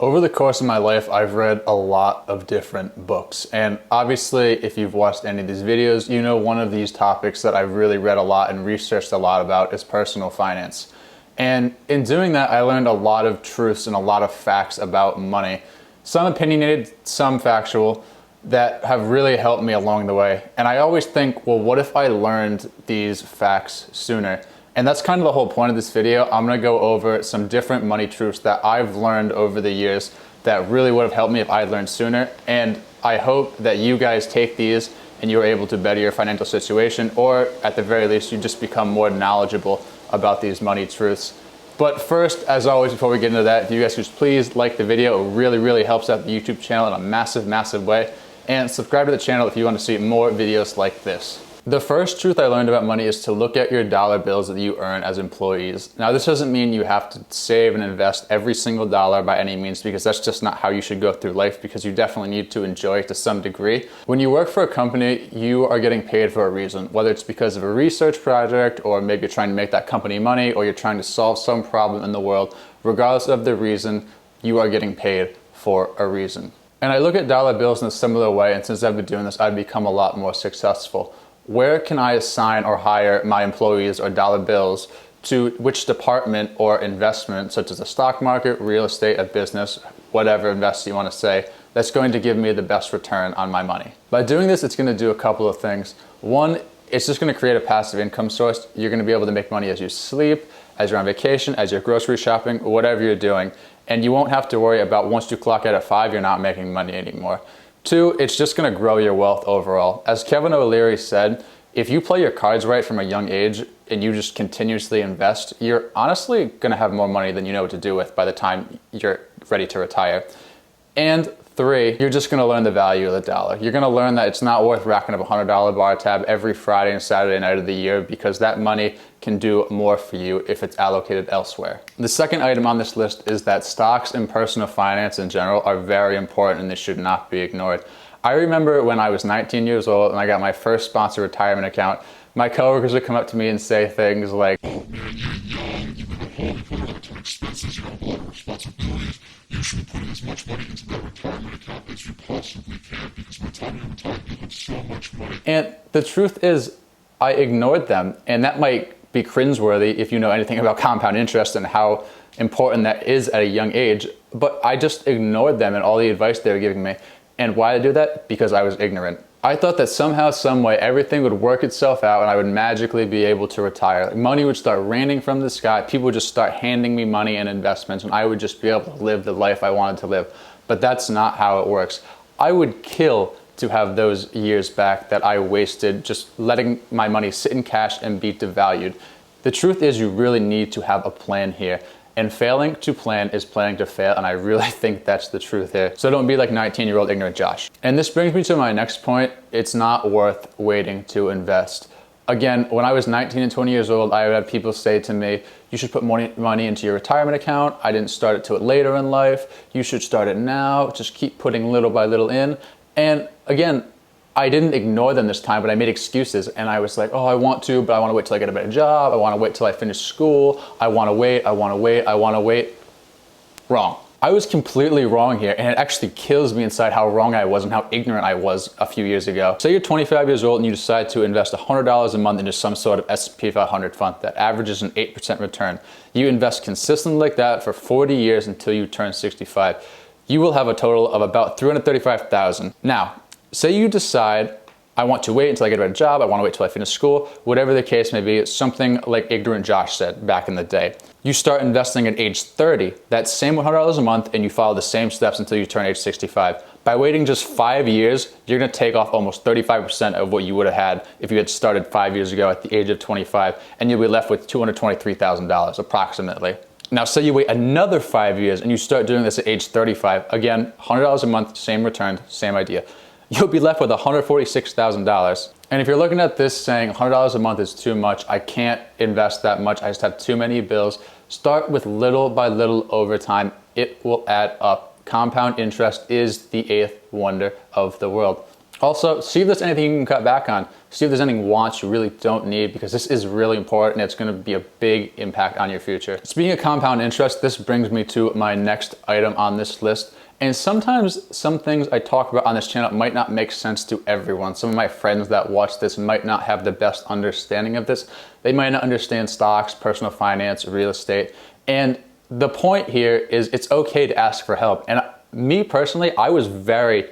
Over the course of my life, I've read a lot of different books. And obviously, if you've watched any of these videos, you know one of these topics that I've really read a lot and researched a lot about is personal finance. And in doing that, I learned a lot of truths and a lot of facts about money. Some opinionated, some factual, that have really helped me along the way. And I always think, well, what if I learned these facts sooner? And that's kind of the whole point of this video. I'm gonna go over some different money truths that I've learned over the years that really would have helped me if I learned sooner. And I hope that you guys take these and you're able to better your financial situation, or at the very least, you just become more knowledgeable about these money truths. But first, as always, before we get into that, if you guys could just please like the video, it really, really helps out the YouTube channel in a massive, massive way. And subscribe to the channel if you want to see more videos like this. The first truth I learned about money is to look at your dollar bills that you earn as employees. Now, this doesn't mean you have to save and invest every single dollar by any means, because that's just not how you should go through life, because you definitely need to enjoy it to some degree. When you work for a company, you are getting paid for a reason, whether it's because of a research project, or maybe you're trying to make that company money, or you're trying to solve some problem in the world. Regardless of the reason, you are getting paid for a reason. And I look at dollar bills in a similar way, and since I've been doing this, I've become a lot more successful. Where can I assign or hire my employees or dollar bills to which department or investment, such as the stock market, real estate, a business, whatever invest you want to say, that's going to give me the best return on my money? By doing this, it's going to do a couple of things. One, it's just going to create a passive income source. You're going to be able to make money as you sleep, as you're on vacation, as you're grocery shopping, whatever you're doing. And you won't have to worry about once you clock out at 5, you're not making money anymore. Two, it's just gonna grow your wealth overall. As Kevin O'Leary said, if you play your cards right from a young age and you just continuously invest, you're honestly gonna have more money than you know what to do with by the time you're ready to retire. And three, you're just gonna learn the value of the dollar. You're gonna learn that it's not worth racking up a $100 bar tab every Friday and Saturday night of the year, because that money can do more for you if it's allocated elsewhere. The second item on this list is that stocks and personal finance in general are very important, and they should not be ignored. I remember when I was 19 years old and I got my first sponsored retirement account, my coworkers would come up to me and say things like, "Oh man, you're young, you've been home, you put a lot of expenses, you have a lot of responsibilities. You should be putting as much money into that retirement account as you possibly can, because by the time you retire, you'll have so much money." And the truth is, I ignored them, and that might be cringeworthy if you know anything about compound interest and how important that is at a young age, but I just ignored them and all the advice they were giving me. And why did I do that? Because I was ignorant. I thought that somehow, some way, everything would work itself out and I would magically be able to retire. Like, money would start raining from the sky, people would just start handing me money and investments, and I would just be able to live the life I wanted to live. But that's not how it works. I would kill to have those years back that I wasted just letting my money sit in cash and be devalued. The truth is, you really need to have a plan here. And failing to plan is planning to fail, and I really think that's the truth here. So don't be like 19-year-old ignorant Josh. And this brings me to my next point. It's not worth waiting to invest. Again, when I was 19 and 20 years old, I would have people say to me, you should put money into your retirement account. I didn't start it till later in life. You should start it now. Just keep putting little by little in. And again, I didn't ignore them this time, but I made excuses, and I was like, oh, I want to, but I want to wait till I get a better job. I want to wait till I finish school. I want to wait, I want to wait, I want to wait. Wrong. I was completely wrong here, and it actually kills me inside how wrong I was and how ignorant I was a few years ago. Say you're 25 years old and you decide to invest $100 a month into some sort of S&P 500 fund that averages an 8% return. You invest consistently like that for 40 years until you turn 65. You will have a total of about $335,000. Now, say you decide, I want to wait until I get a better job, I want to wait till I finish school, whatever the case may be. It's something like ignorant Josh said back in the day. You start investing at age 30, that same $100 a month, and you follow the same steps until you turn age 65. By waiting just 5 years, you're gonna take off almost 35% of what you would have had if you had started 5 years ago at the age of 25, and you'll be left with $223,000 approximately. Now, say you wait another 5 years and you start doing this at age 35, again, $100 a month, same return, same idea. You'll be left with $146,000. And if you're looking at this saying $100 a month is too much, I can't invest that much, I just have too many bills, start with little by little over time. It will add up. Compound interest is the eighth wonder of the world. Also, see if there's anything you can cut back on. See if there's any wants you really don't need, because this is really important and it's going to be a big impact on your future. Speaking of compound interest, this brings me to my next item on this list. And sometimes some things I talk about on this channel might not make sense to everyone. Some of my friends that watch this might not have the best understanding of this. They might not understand stocks, personal finance, real estate. And the point here is it's okay to ask for help. And me personally, I was very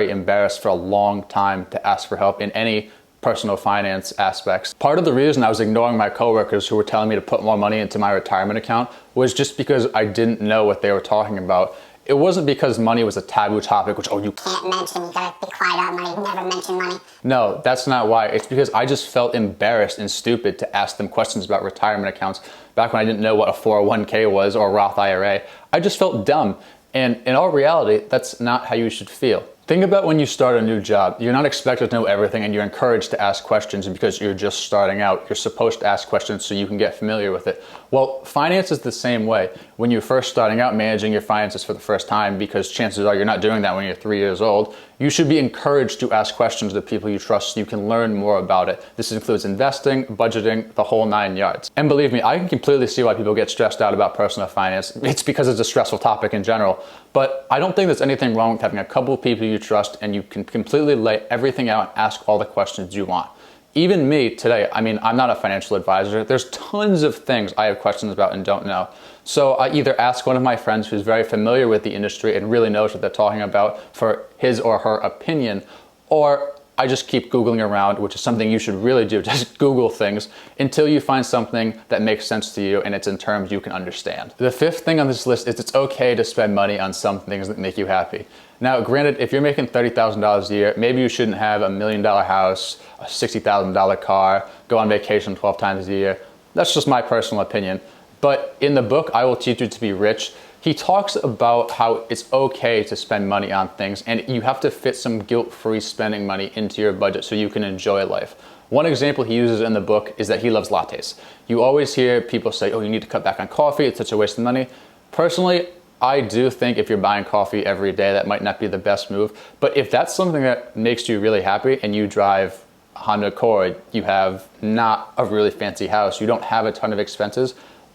embarrassed for a long time to ask for help in any personal finance aspects. Part of the reason I was ignoring my coworkers who were telling me to put more money into my retirement account was just because I didn't know what they were talking about. It wasn't because money was a taboo topic, which, oh, you can't mention, you gotta be quiet on money, never mention money. No, that's not why. It's because I just felt embarrassed and stupid to ask them questions about retirement accounts back when I didn't know what a 401k was or a Roth IRA. I just felt dumb. And in all reality, that's not how you should feel. Think about when you start a new job. You're not expected to know everything and you're encouraged to ask questions because you're just starting out. You're supposed to ask questions so you can get familiar with it. Well, finance is the same way. When you're first starting out managing your finances for the first time, because chances are you're not doing that when you're 3 years old, you should be encouraged to ask questions to people you trust so you can learn more about it. This includes investing, budgeting, the whole 9 yards. And believe me, I can completely see why people get stressed out about personal finance. It's because it's a stressful topic in general. But I don't think there's anything wrong with having a couple of people you trust and you can completely lay everything out and ask all the questions you want. Even me today, I mean, I'm not a financial advisor. There's tons of things I have questions about and don't know. So I either ask one of my friends who's very familiar with the industry and really knows what they're talking about for his or her opinion, or I just keep Googling around, which is something you should really do. Just Google things until you find something that makes sense to you and it's in terms you can understand. The fifth thing on this list is it's okay to spend money on some things that make you happy. Now, granted, if you're making $30,000 a year, maybe you shouldn't have $1 million house, a $60,000 car, go on vacation 12 times a year. That's just my personal opinion. But in the book, I Will Teach You to Be Rich, he talks about how it's okay to spend money on things and you have to fit some guilt-free spending money into your budget so you can enjoy life. One example he uses in the book is that he loves lattes. You always hear people say, oh, you need to cut back on coffee, it's such a waste of money. Personally, I do think if you're buying coffee every day, that might not be the best move. But if that's something that makes you really happy and you drive a Honda Accord, you have not a really fancy house, you don't have a ton of expenses,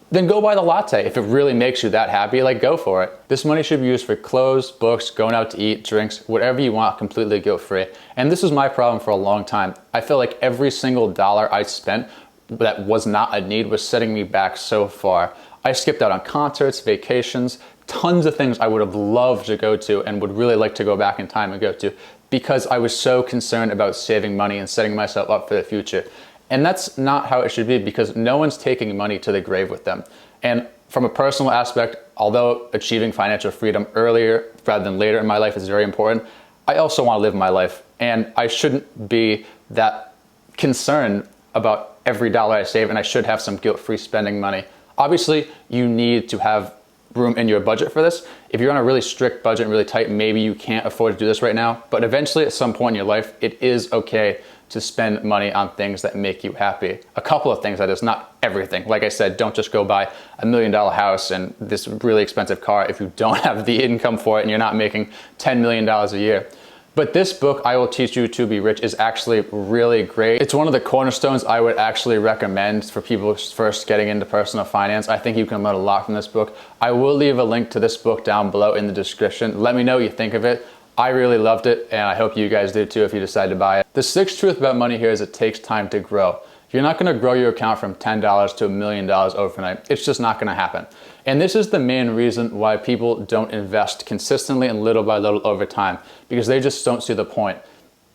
then go buy the latte. If it really makes you that happy, like, go for it. This money should be used for clothes, books, going out to eat, drinks, whatever you want, completely guilt-free. And this was my problem for a long time. I feel like every single dollar I spent that was not a need was setting me back so far. I skipped out on concerts, vacations, tons of things I would have loved to go to and would really like to go back in time and go to because I was so concerned about saving money and setting myself up for the future. And that's not how it should be because no one's taking money to the grave with them. And from a personal aspect, although achieving financial freedom earlier rather than later in my life is very important, I also want to live my life. And I shouldn't be that concerned about every dollar I save, and I should have some guilt-free spending money. Obviously, you need to have room in your budget for this. If you're on a really strict budget and really tight, maybe you can't afford to do this right now. But eventually, at some point in your life, it is okay to spend money on things that make you happy. A couple of things, that is, not everything. Like I said, don't just go buy $1 million house and this really expensive car if you don't have the income for it and you're not making $10 million a year. But this book, I Will Teach You to Be Rich, is actually really great. It's one of the cornerstones I would actually recommend for people first getting into personal finance. I think you can learn a lot from this book. I will leave a link to this book down below in the description. Let me know what you think of it. I really loved it, and I hope you guys do too if you decide to buy it. The sixth truth about money here is it takes time to grow. You're not gonna grow your account from $10 to $1 million overnight. It's just not gonna happen. And this is the main reason why people don't invest consistently and little by little over time, because they just don't see the point.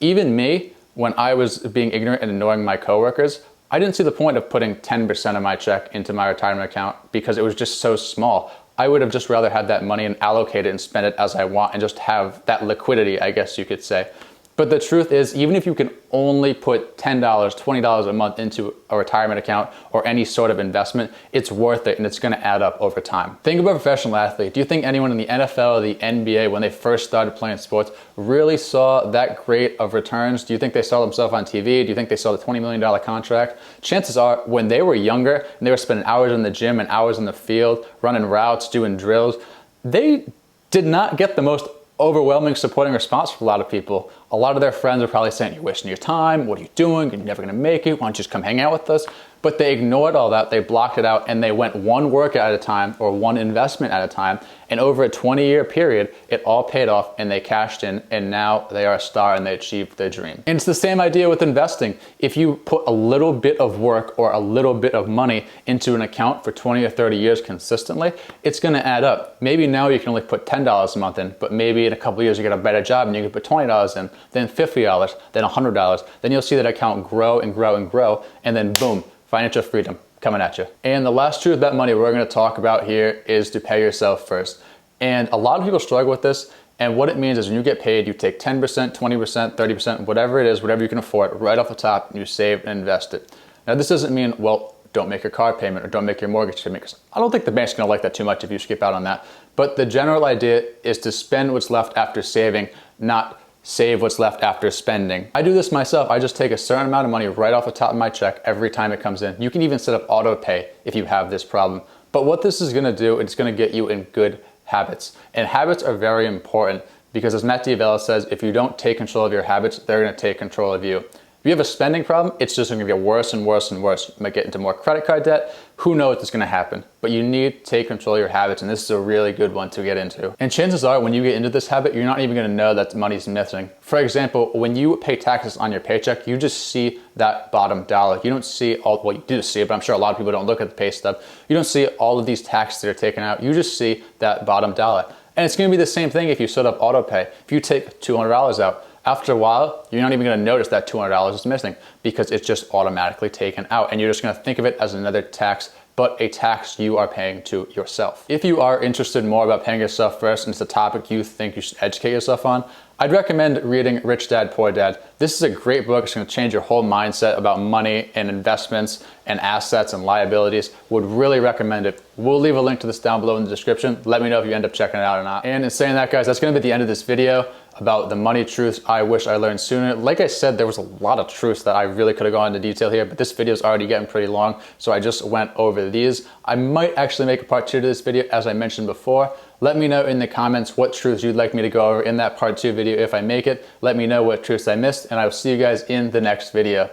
Even me, when I was being ignorant and annoying my coworkers, I didn't see the point of putting 10% of my check into my retirement account because it was just so small. I would have just rather had that money and allocate it and spend it as I want and just have that liquidity, I guess you could say. But the truth is, even if you can only put $10, $20 a month into a retirement account or any sort of investment, it's worth it and it's gonna add up over time. Think about a professional athlete. Do you think anyone in the NFL or the NBA, when they first started playing sports, really saw that great of returns? Do you think they saw themselves on TV? Do you think they saw the $20 million contract? Chances are, when they were younger and they were spending hours in the gym and hours in the field, running routes, doing drills, they did not get the most overwhelming supporting response for a lot of people. A lot of their friends are probably saying, you're wasting your time, what are you doing, you're never gonna make it, why don't you just come hang out with us? But they ignored all that, they blocked it out, and they went one workout at a time or one investment at a time, and over a 20-year period, it all paid off and they cashed in, and now they are a star and they achieved their dream. And it's the same idea with investing. If you put a little bit of work or a little bit of money into an account for 20 or 30 years consistently, it's gonna add up. Maybe now you can only put $10 a month in, but maybe in a couple of years you get a better job and you can put $20 in, then $50, then $100. Then you'll see that account grow and grow and grow, and then boom, financial freedom coming at you. And the last truth about money we're gonna talk about here is to pay yourself first. And a lot of people struggle with this, and what it means is when you get paid, you take 10%, 20%, 30%, whatever it is, whatever you can afford, right off the top, and you save and invest it. Now this doesn't mean, well, don't make your car payment or don't make your mortgage payment, because I don't think the bank's gonna like that too much if you skip out on that. But the general idea is to spend what's left after saving, not save what's left after spending. I do this myself. I just take a certain amount of money right off the top of my check every time it comes in. You can even set up auto pay if you have this problem. But what this is gonna do, it's gonna get you in good habits. And habits are very important because, as Matt D'Avella says, if you don't take control of your habits, they're gonna take control of you. If you have a spending problem, it's just gonna get worse and worse and worse. You might get into more credit card debt. Who knows what's gonna happen? But you need to take control of your habits, and this is a really good one to get into. And chances are, when you get into this habit, you're not even gonna know that money's missing. For example, when you pay taxes on your paycheck, you just see that bottom dollar. You don't see all, well, you do see it, but I'm sure a lot of people don't look at the pay stub. You don't see all of these taxes that are taken out. You just see that bottom dollar. And it's gonna be the same thing if you set up auto pay. If you take $200 out, after a while, you're not even gonna notice that $200 is missing because it's just automatically taken out, and you're just gonna think of it as another tax, but a tax you are paying to yourself. If you are interested more about paying yourself first and it's a topic you think you should educate yourself on, I'd recommend reading Rich Dad, Poor Dad. This is a great book. It's gonna change your whole mindset about money and investments and assets and liabilities. Would really recommend it. We'll leave a link to this down below in the description. Let me know if you end up checking it out or not. And in saying that, guys, that's gonna be the end of this video about the money truths I wish I learned sooner. Like I said, there was a lot of truths that I really could have gone into detail here, but this video is already getting pretty long, so I just went over these. I might actually make a part 2 to this video, as I mentioned before. Let me know in the comments what truths you'd like me to go over in that part 2 video if I make it. Let me know what truths I missed, and I will see you guys in the next video.